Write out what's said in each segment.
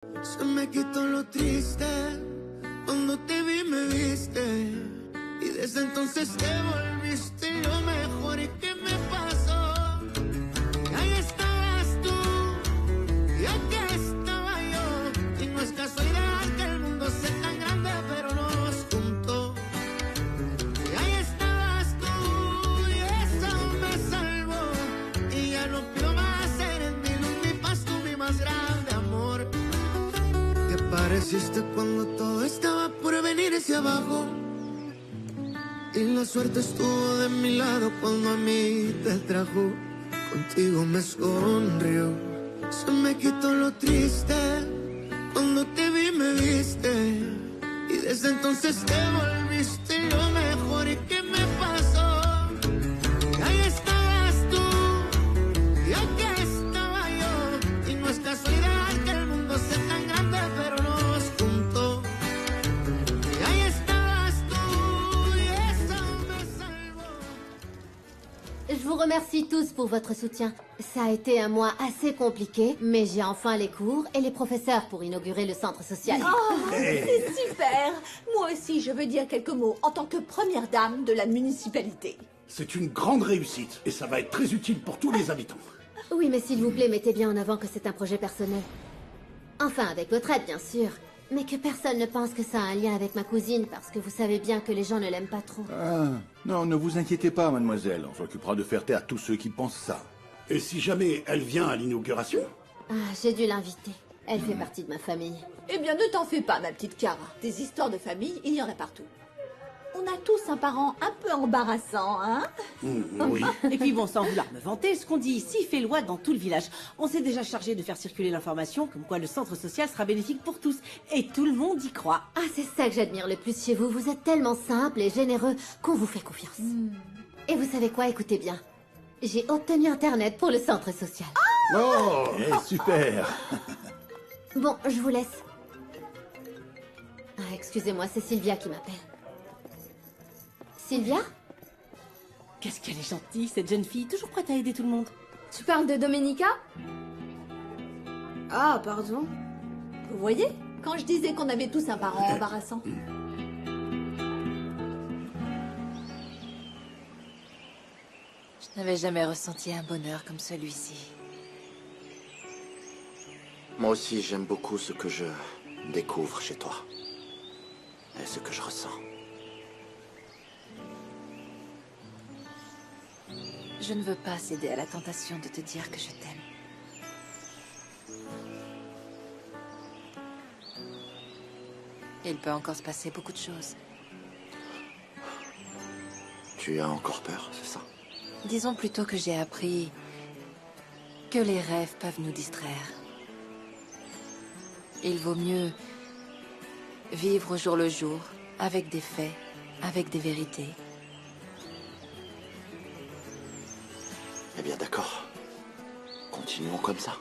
Se me quitó lo triste, cuando te vi me viste, y desde entonces te volviste lo mejor. ¿Y qué me pasó? Ahí estabas tú, y aquí estaba yo, y no es casualidad que el mundo sea tan grande, pero nos juntó. Y ahí estabas tú, y eso me salvó, y ya no pido más, eres mi luz, mi paz, tú mi más grande amor. Te pareciste cuando todo estaba por venir hacia abajo, y la suerte estuvo de mi lado cuando a mí te trajo. Contigo me sonrió, se me quitó lo triste, cuando te vi me viste, y desde entonces te volviste lo mejor. ¿Y qué me pasó? Ahí estabas tú, y aquí estaba yo, y no es casualidad que el mundo sea tan grande, pero nos juntó. Y ahí estabas tú, y eso me salvó. Je vous remercie tous pour votre soutien. Ça a été un mois assez compliqué, mais j'ai enfin les cours et les professeurs pour inaugurer le centre social. Oh, c'est super. Moi aussi, je veux dire quelques mots en tant que première dame de la municipalité. C'est une grande réussite et ça va être très utile pour tous les habitants. Oui, mais s'il vous plaît, mettez bien en avant que c'est un projet personnel. Enfin, avec votre aide, bien sûr. Mais que personne ne pense que ça a un lien avec ma cousine, parce que vous savez bien que les gens ne l'aiment pas trop. Ah, non, ne vous inquiétez pas, mademoiselle. On s'occupera de faire taire tous ceux qui pensent ça. Et si jamais elle vient à l'inauguration? Ah, j'ai dû l'inviter. Elle fait partie de ma famille. Eh bien, ne t'en fais pas, ma petite Cara. Des histoires de famille, il y en a partout. On a tous un parent un peu embarrassant, hein? Oui. Et puis bon, sans vouloir me vanter, ce qu'on dit ici fait loi dans tout le village. On s'est déjà chargé de faire circuler l'information comme quoi le centre social sera bénéfique pour tous. Et tout le monde y croit. Ah, c'est ça que j'admire le plus chez vous. Vous êtes tellement simple et généreux qu'on vous fait confiance. Et vous savez quoi? Écoutez bien. J'ai obtenu Internet pour le centre social. Oh, super. Bon, je vous laisse. Ah, excusez-moi, c'est Sylvia qui m'appelle. Sylvia? Qu'est-ce qu'elle est gentille, cette jeune fille, toujours prête à aider tout le monde. Tu parles de Domenica? Ah, pardon. Vous voyez? Quand je disais qu'on avait tous un parent embarrassant. Je n'avais jamais ressenti un bonheur comme celui-ci. Moi aussi, j'aime beaucoup ce que je découvre chez toi. Et ce que je ressens. Je ne veux pas céder à la tentation de te dire que je t'aime. Il peut encore se passer beaucoup de choses. Tu as encore peur, c'est ça? Disons plutôt que j'ai appris que les rêves peuvent nous distraire. Il vaut mieux vivre au jour le jour, avec des faits, avec des vérités. Eh bien, d'accord. Continuons comme ça.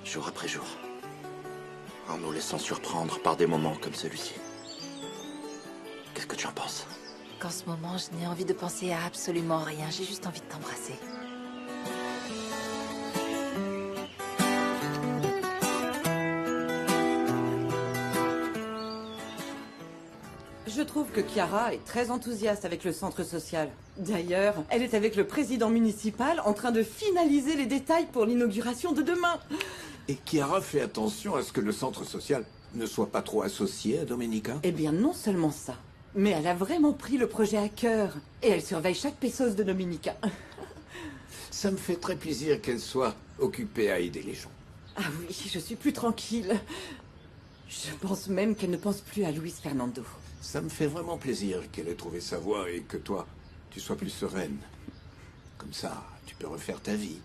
Jour après jour. En nous laissant surprendre par des moments comme celui-ci. Qu'est-ce que tu en penses? Qu'en ce moment, je n'ai envie de penser à absolument rien. J'ai juste envie de t'embrasser. Je trouve que Chiara est très enthousiaste avec le centre social. D'ailleurs, elle est avec le président municipal en train de finaliser les détails pour l'inauguration de demain. Et Chiara fait attention à ce que le centre social ne soit pas trop associé à Domenica. Eh bien, non seulement ça, mais elle a vraiment pris le projet à cœur. Et elle surveille chaque pesos de Domenica. Ça me fait très plaisir qu'elle soit occupée à aider les gens. Ah oui, je suis plus tranquille. Je pense même qu'elle ne pense plus à Luis Fernando. Ça me fait vraiment plaisir qu'elle ait trouvé sa voie et que toi, tu sois plus sereine. Comme ça, tu peux refaire ta vie.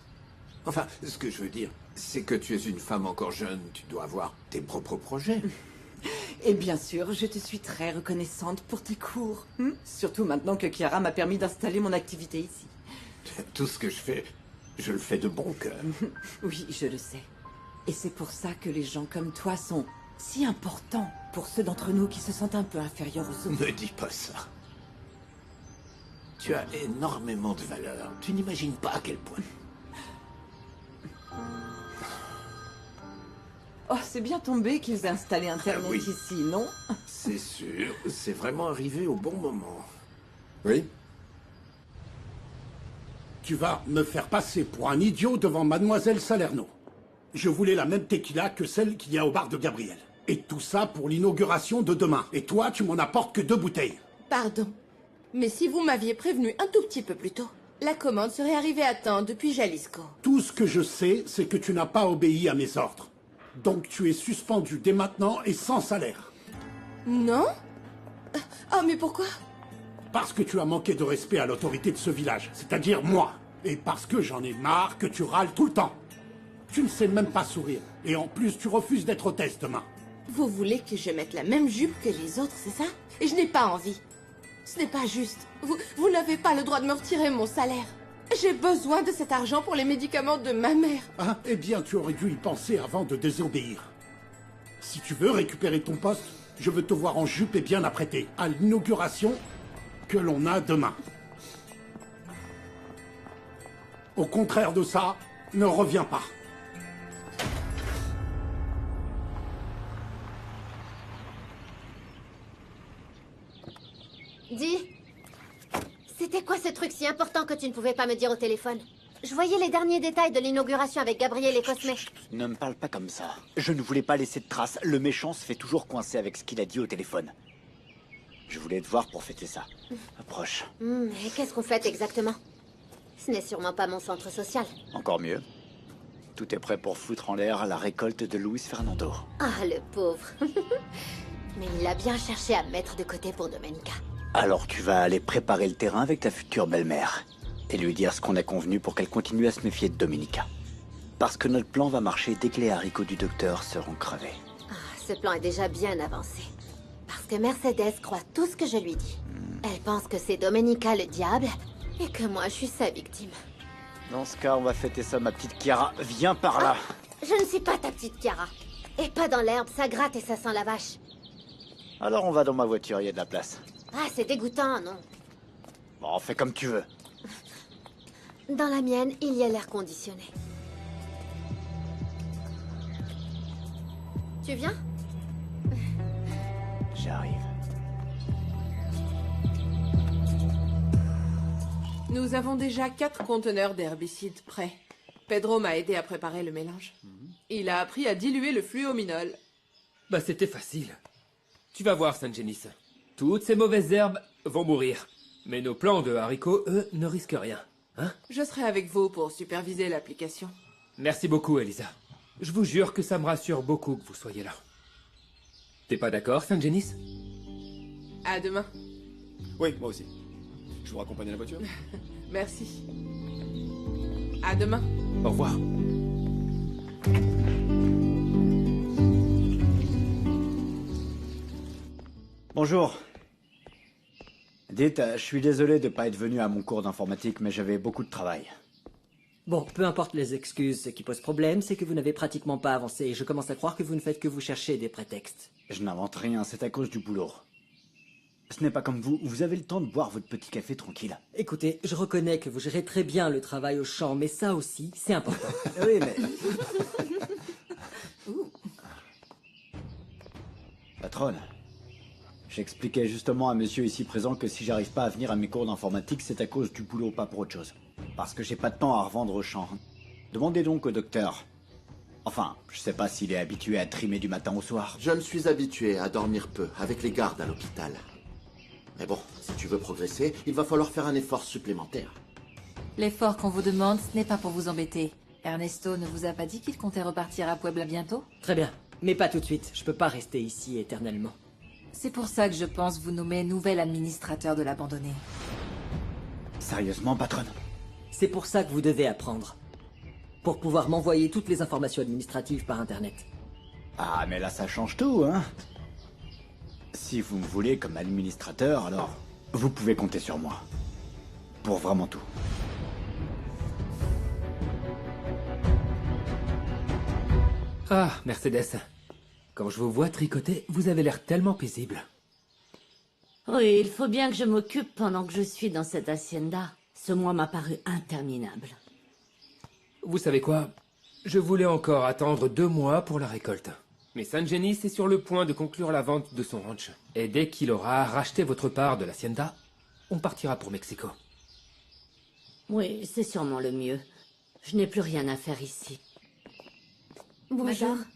Enfin, ce que je veux dire, c'est que tu es une femme encore jeune, tu dois avoir tes propres projets. Et bien sûr, je te suis très reconnaissante pour tes cours. Surtout maintenant que Chiara m'a permis d'installer mon activité ici. Tout ce que je fais, je le fais de bon cœur. Oui, je le sais. Et c'est pour ça que les gens comme toi sont si importants pour ceux d'entre nous qui se sentent un peu inférieurs aux autres. Ne dis pas ça. Tu as énormément de valeur. Tu n'imagines pas à quel point. Oh, c'est bien tombé qu'ils aient installé Internet oui. ici, non? C'est sûr, c'est vraiment arrivé au bon moment. Oui? Tu vas me faire passer pour un idiot devant mademoiselle Salerno. Je voulais la même tequila que celle qu'il y a au bar de Gabriel. Et tout ça pour l'inauguration de demain. Et toi, tu m'en apportes que 2 bouteilles. Pardon. Mais si vous m'aviez prévenu un tout petit peu plus tôt, la commande serait arrivée à temps depuis Jalisco. Tout ce que je sais, c'est que tu n'as pas obéi à mes ordres. Donc tu es suspendu dès maintenant et sans salaire. Non? Oh, mais pourquoi? Parce que tu as manqué de respect à l'autorité de ce village, c'est-à-dire moi. Et parce que j'en ai marre que tu râles tout le temps. Tu ne sais même pas sourire. Et en plus, tu refuses d'être hôtesse demain. Vous voulez que je mette la même jupe que les autres, c'est ça? Et je n'ai pas envie. Ce n'est pas juste. Vous n'avez pas le droit de me retirer mon salaire. J'ai besoin de cet argent pour les médicaments de ma mère. Ah, eh bien, tu aurais dû y penser avant de désobéir. Si tu veux récupérer ton poste, je veux te voir en jupe et bien apprêté à l'inauguration que l'on a demain. Au contraire de ça, ne reviens pas. Dis, c'était quoi ce truc si important que tu ne pouvais pas me dire au téléphone? Je voyais les derniers détails de l'inauguration avec Gabriel et Cosme. Ne me parle pas comme ça. Je ne voulais pas laisser de traces. Le méchant se fait toujours coincer avec ce qu'il a dit au téléphone. Je voulais te voir pour fêter ça. Approche. Et qu'est-ce qu'on fait exactement? Ce n'est sûrement pas mon centre social. Encore mieux. Tout est prêt pour foutre en l'air la récolte de Luis Fernando. Ah, le pauvre. Mais il a bien cherché à me mettre de côté pour Domenica. Alors tu vas aller préparer le terrain avec ta future belle-mère. Et lui dire ce qu'on a convenu pour qu'elle continue à se méfier de Domenica. Parce que notre plan va marcher dès que les haricots du docteur seront crevés. Ah, ce plan est déjà bien avancé. Parce que Mercedes croit tout ce que je lui dis. Elle pense que c'est Domenica le diable et que moi je suis sa victime. Dans ce cas, on va fêter ça, ma petite Chiara. Viens par là. Je ne suis pas ta petite Chiara. Et pas dans l'herbe, ça gratte et ça sent la vache. Alors on va dans ma voiture, il y a de la place. Ah, c'est dégoûtant, non? Bon, fais comme tu veux. Dans la mienne, il y a l'air conditionné. Tu viens? J'arrive. Nous avons déjà 4 conteneurs d'herbicides prêts. Pedro m'a aidé à préparer le mélange. Il a appris à diluer le fluominol. Bah c'était facile. Tu vas voir, Saint-Genis. Toutes ces mauvaises herbes vont mourir. Mais nos plants de haricots, eux, ne risquent rien. Hein? Je serai avec vous pour superviser l'application. Merci beaucoup, Elisa. Je vous jure que ça me rassure beaucoup que vous soyez là. T'es pas d'accord, Saint-Genis? À demain. Oui, moi aussi. Je vous raccompagne à la voiture? Merci. À demain. Au revoir. Bonjour. Dites, je suis désolé de ne pas être venu à mon cours d'informatique, mais j'avais beaucoup de travail. Bon, peu importe les excuses, ce qui pose problème, c'est que vous n'avez pratiquement pas avancé et je commence à croire que vous ne faites que vous chercher des prétextes. Je n'invente rien, c'est à cause du boulot. Ce n'est pas comme vous, vous avez le temps de boire votre petit café tranquille. Écoutez, je reconnais que vous gérez très bien le travail au champ, mais ça aussi, c'est important. Oui, mais... Patronne, j'expliquais justement à monsieur ici présent que si j'arrive pas à venir à mes cours d'informatique, c'est à cause du boulot, pas pour autre chose. Parce que j'ai pas de temps à revendre au champ. Demandez donc au docteur. Enfin, je sais pas s'il est habitué à trimer du matin au soir. Je me suis habitué à dormir peu, avec les gardes à l'hôpital. Mais bon, si tu veux progresser, il va falloir faire un effort supplémentaire. L'effort qu'on vous demande, ce n'est pas pour vous embêter. Ernesto ne vous a pas dit qu'il comptait repartir à Puebla bientôt? Très bien, mais pas tout de suite. Je peux pas rester ici éternellement. C'est pour ça que je pense vous nommer nouvel administrateur de l'abandonné. Sérieusement, patronne? C'est pour ça que vous devez apprendre. Pour pouvoir m'envoyer toutes les informations administratives par Internet. Ah, mais là, ça change tout, hein? Si vous me voulez comme administrateur, alors vous pouvez compter sur moi. Pour vraiment tout. Ah, Mercedes. Quand je vous vois tricoter, vous avez l'air tellement paisible. Oui, il faut bien que je m'occupe pendant que je suis dans cette hacienda. Ce mois m'a paru interminable. Vous savez quoi? Je voulais encore attendre 2 mois pour la récolte. Mais Sangenis est sur le point de conclure la vente de son ranch. Et dès qu'il aura racheté votre part de l'hacienda, on partira pour Mexico. Oui, c'est sûrement le mieux. Je n'ai plus rien à faire ici. Bonjour. Madame,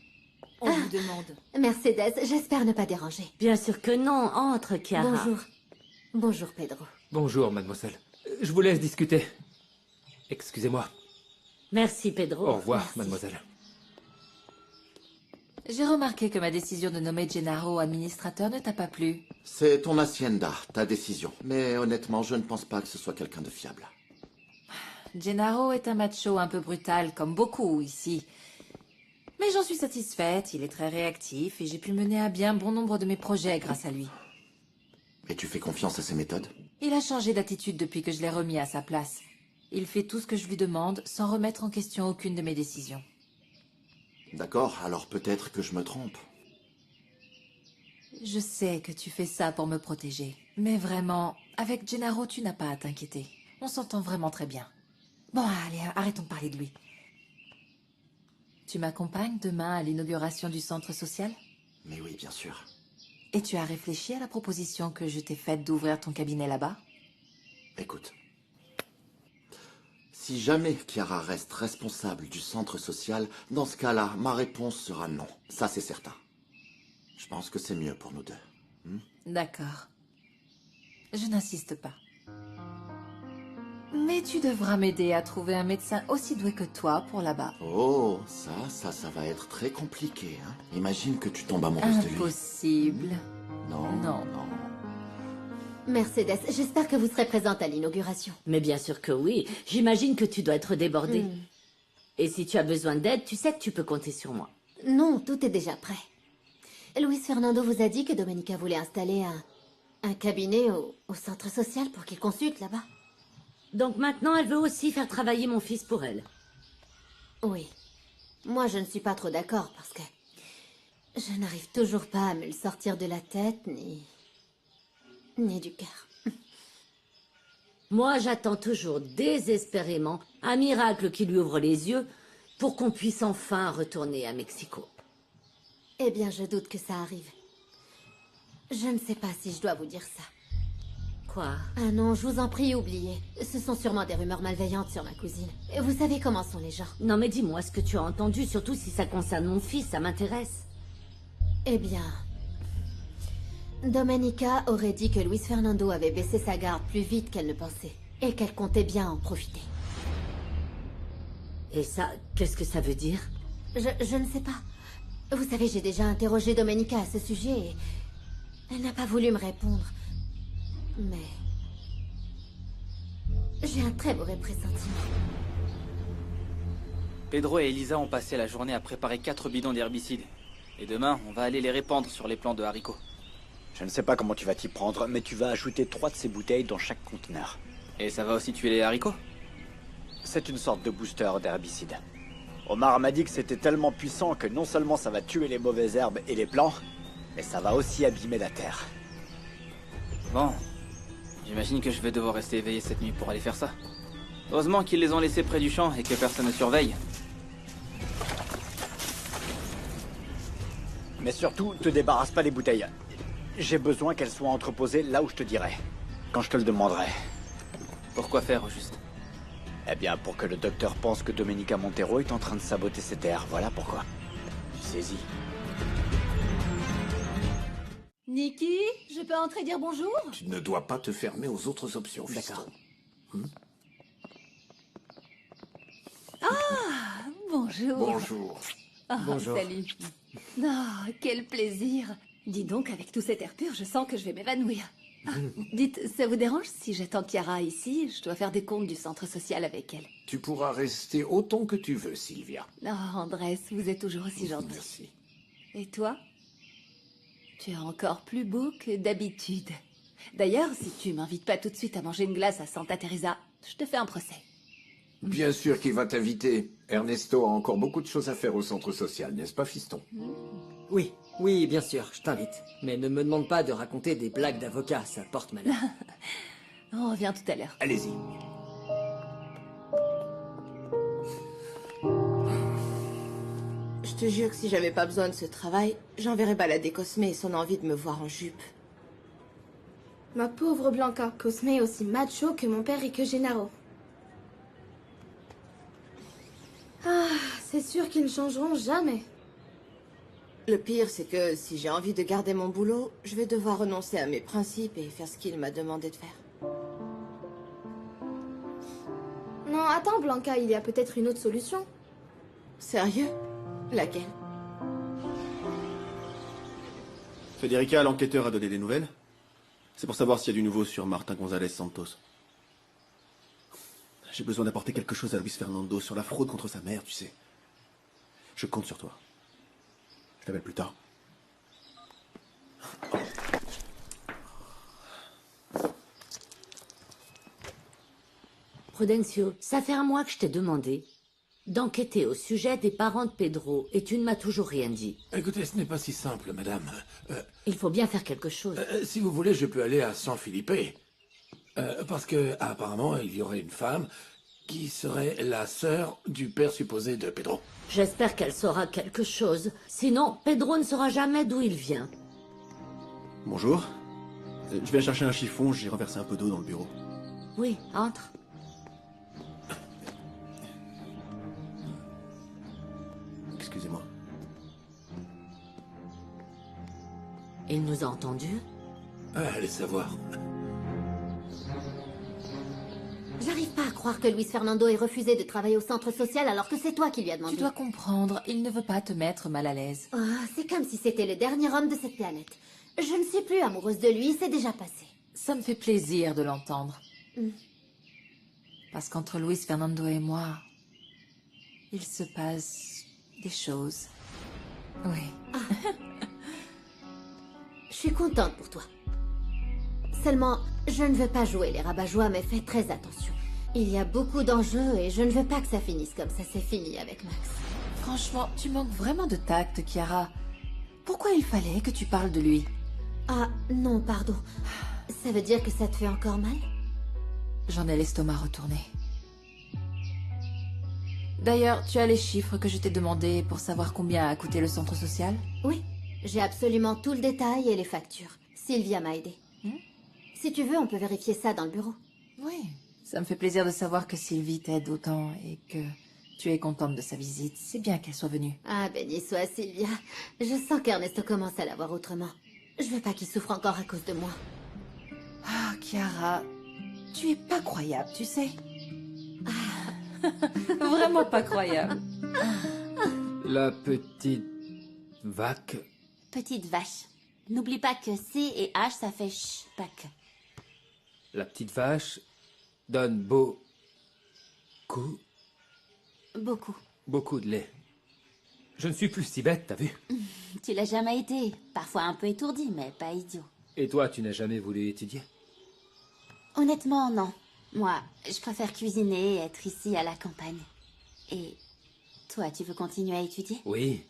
on vous demande. Mercedes, j'espère ne pas déranger. Bien sûr que non. Entre, Chiara. Bonjour. Bonjour, Pedro. Bonjour, mademoiselle. Je vous laisse discuter. Excusez-moi. Merci, Pedro. Au revoir, Merci. mademoiselle. J'ai remarqué que ma décision de nommer Gennaro administrateur ne t'a pas plu. C'est ton hacienda, ta décision. Mais honnêtement, je ne pense pas que ce soit quelqu'un de fiable. Gennaro est un macho un peu brutal, comme beaucoup ici. Mais j'en suis satisfaite, il est très réactif et j'ai pu mener à bien bon nombre de mes projets grâce à lui. Et tu fais confiance à ses méthodes? Il a changé d'attitude depuis que je l'ai remis à sa place. Il fait tout ce que je lui demande sans remettre en question aucune de mes décisions. D'accord, alors peut-être que je me trompe. Je sais que tu fais ça pour me protéger. Mais vraiment, avec Gennaro, tu n'as pas à t'inquiéter. On s'entend vraiment très bien. Bon, allez, arrêtons de parler de lui. Tu m'accompagnes demain à l'inauguration du centre social? Mais oui, bien sûr. Et tu as réfléchi à la proposition que je t'ai faite d'ouvrir ton cabinet là-bas? Écoute. Si jamais Chiara reste responsable du centre social, dans ce cas-là, ma réponse sera non. Ça, c'est certain. Je pense que c'est mieux pour nous deux. D'accord. Je n'insiste pas. Mais tu devras m'aider à trouver un médecin aussi doué que toi pour là-bas. Oh, ça va être très compliqué, hein. Imagine que tu tombes amoureuse de lui. Impossible. Non, non. Mercedes, j'espère que vous serez présente à l'inauguration. Mais bien sûr que oui. J'imagine que tu dois être débordée. Et si tu as besoin d'aide, tu sais que tu peux compter sur moi. Non, tout est déjà prêt. Luis Fernando vous a dit que Domenica voulait installer un cabinet au centre social pour qu'il consulte là-bas. Donc maintenant, elle veut aussi faire travailler mon fils pour elle. Oui. Moi, je ne suis pas trop d'accord parce que je n'arrive toujours pas à me le sortir de la tête ni du cœur. Moi, j'attends toujours désespérément un miracle qui lui ouvre les yeux pour qu'on puisse enfin retourner à Mexico. Eh bien, je doute que ça arrive. Je ne sais pas si je dois vous dire ça. Quoi? Ah non, je vous en prie, oubliez. Ce sont sûrement des rumeurs malveillantes sur ma cousine. Et vous savez comment sont les gens. Non mais dis-moi ce que tu as entendu, surtout si ça concerne mon fils, ça m'intéresse. Eh bien... Domenica aurait dit que Luis Fernando avait baissé sa garde plus vite qu'elle ne pensait. Et qu'elle comptait bien en profiter. Et ça, qu'est-ce que ça veut dire? Je ne sais pas. Vous savez, j'ai déjà interrogé Domenica à ce sujet et... elle n'a pas voulu me répondre. Mais... j'ai un très mauvais pressentiment. Pedro et Elisa ont passé la journée à préparer 4 bidons d'herbicides. Et demain, on va aller les répandre sur les plants de haricots. Je ne sais pas comment tu vas t'y prendre, mais tu vas ajouter 3 de ces bouteilles dans chaque conteneur. Et ça va aussi tuer les haricots? C'est une sorte de booster d'herbicide. Omar m'a dit que c'était tellement puissant que non seulement ça va tuer les mauvaises herbes et les plants, mais ça va aussi abîmer la terre. Bon, j'imagine que je vais devoir rester éveillé cette nuit pour aller faire ça. Heureusement qu'ils les ont laissés près du champ et que personne ne surveille. Mais surtout, te débarrasse pas des bouteilles. J'ai besoin qu'elles soient entreposées là où je te dirai. Quand je te le demanderai. Pourquoi faire, au juste? Eh bien, pour que le docteur pense que Domenica Montero est en train de saboter ses terres. Voilà pourquoi. Saisis. Nikki, je peux entrer dire bonjour? Tu ne dois pas te fermer aux autres options, fiston. Ah, bonjour. Bonjour. Ah, Bonjour. Salut. Ah, quel plaisir. Dis donc, avec tout cet air pur, je sens que je vais m'évanouir. Dites, ça vous dérange si j'attends Chiara ici? Je dois faire des comptes du centre social avec elle. Tu pourras rester autant que tu veux, Sylvia. Oh, Andrés, vous êtes toujours aussi gentil. Merci. Et toi? Tu es encore plus beau que d'habitude. D'ailleurs, si tu m'invites pas tout de suite à manger une glace à Santa Teresa, je te fais un procès. Bien sûr qu'il va t'inviter. Ernesto a encore beaucoup de choses à faire au centre social, n'est-ce pas, fiston? Oui, oui, bien sûr, je t'invite. Mais ne me demande pas de raconter des blagues d'avocat, ça porte malheur. On revient tout à l'heure. Allez-y. te jure que si j'avais pas besoin de ce travail, j'enverrais balader Cosme et son envie de me voir en jupe. Ma pauvre Blanca, Cosme est aussi macho que mon père et que Gennaro. Ah, c'est sûr qu'ils ne changeront jamais. Le pire, c'est que si j'ai envie de garder mon boulot, je vais devoir renoncer à mes principes et faire ce qu'il m'a demandé de faire. Non, attends, Blanca, il y a peut-être une autre solution. Sérieux? Laquelle? Federica, l'enquêteur, a donné des nouvelles. C'est pour savoir s'il y a du nouveau sur Martin González Santos. J'ai besoin d'apporter quelque chose à Luis Fernando sur la fraude contre sa mère, tu sais. Je compte sur toi. Je t'appelle plus tard. Prudencio, ça fait un mois que je t'ai demandé d'enquêter au sujet des parents de Pedro et tu ne m'as toujours rien dit. Écoutez, ce n'est pas si simple, madame. Il faut bien faire quelque chose. Si vous voulez, je peux aller à San Felipe. Parce que, apparemment, il y aurait une femme qui serait la sœur du père supposé de Pedro. J'espère qu'elle saura quelque chose. Sinon, Pedro ne saura jamais d'où il vient. Bonjour. Je viens chercher un chiffon, j'ai renversé un peu d'eau dans le bureau. Oui, entre. Excusez-moi. Il nous a entendus? Allez savoir. J'arrive pas à croire que Luis Fernando ait refusé de travailler au centre social alors que c'est toi qui lui as demandé. Tu dois comprendre, il ne veut pas te mettre mal à l'aise. Oh, c'est comme si c'était le dernier homme de cette planète. Je ne suis plus amoureuse de lui, c'est déjà passé. Ça me fait plaisir de l'entendre. Mm. Parce qu'entre Luis Fernando et moi, il se passe des choses. Oui. Je suis contente pour toi. Seulement, je ne veux pas jouer les rabat-joie, mais fais très attention. Il y a beaucoup d'enjeux et je ne veux pas que ça finisse comme ça s'est fini avec Max. Franchement, tu manques vraiment de tact, Chiara. Pourquoi il fallait que tu parles de lui? Ah, non, pardon. Ça veut dire que ça te fait encore mal? J'en ai l'estomac retourné. D'ailleurs, tu as les chiffres que je t'ai demandé pour savoir combien a coûté le centre social? Oui, j'ai absolument tout le détail et les factures. Sylvia m'a aidé. Si tu veux, on peut vérifier ça dans le bureau. Oui, ça me fait plaisir de savoir que Sylvie t'aide autant et que tu es contente de sa visite. C'est bien qu'elle soit venue. Ah, béni soit Sylvia. Je sens qu'Ernesto commence à la voir autrement. Je veux pas qu'il souffre encore à cause de moi. Ah, Chiara, tu es pas croyable, tu sais. Vraiment pas croyable. La petite vaque. Petite vache. N'oublie pas que C et H, ça fait ch, pas que. La petite vache donne beaucoup de lait. Je ne suis plus si bête, t'as vu? Tu l'as jamais été. Parfois un peu étourdi, mais pas idiot. Et toi, tu n'as jamais voulu étudier? Honnêtement, non. Moi, je préfère cuisiner et être ici à la campagne. Et toi, tu veux continuer à étudier? Oui.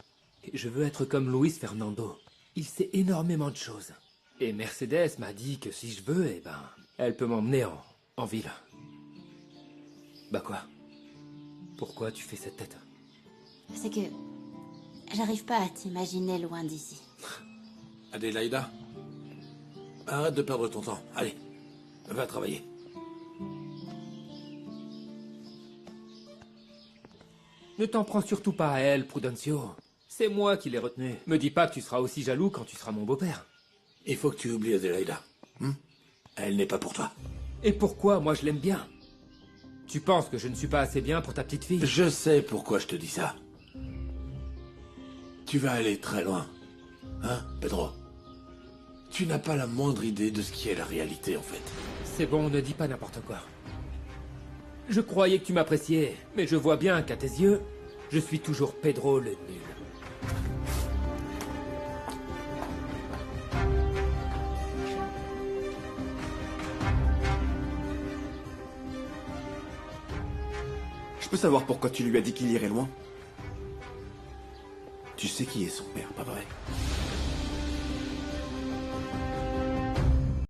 Je veux être comme Luis Fernando. Il sait énormément de choses. Et Mercedes m'a dit que si je veux, eh ben, elle peut m'emmener en ville. Bah quoi? Pourquoi tu fais cette tête? C'est que j'arrive pas à t'imaginer loin d'ici. Adélaïda, arrête de perdre ton temps. Allez, va travailler. Ne t'en prends surtout pas à elle, Prudencio. C'est moi qui l'ai retenue. Me dis pas que tu seras aussi jaloux quand tu seras mon beau-père. Il faut que tu oublies Adélaïda. Elle n'est pas pour toi. Et pourquoi? Moi, je l'aime bien. Tu penses que je ne suis pas assez bien pour ta petite fille? Je sais pourquoi je te dis ça. Tu vas aller très loin. Hein, Pedro? Tu n'as pas la moindre idée de ce qui est la réalité, en fait. C'est bon, ne dis pas n'importe quoi. Je croyais que tu m'appréciais, mais je vois bien qu'à tes yeux, je suis toujours Pedro le nul. Je peux savoir pourquoi tu lui as dit qu'il irait loin? Tu sais qui est son père, pas vrai?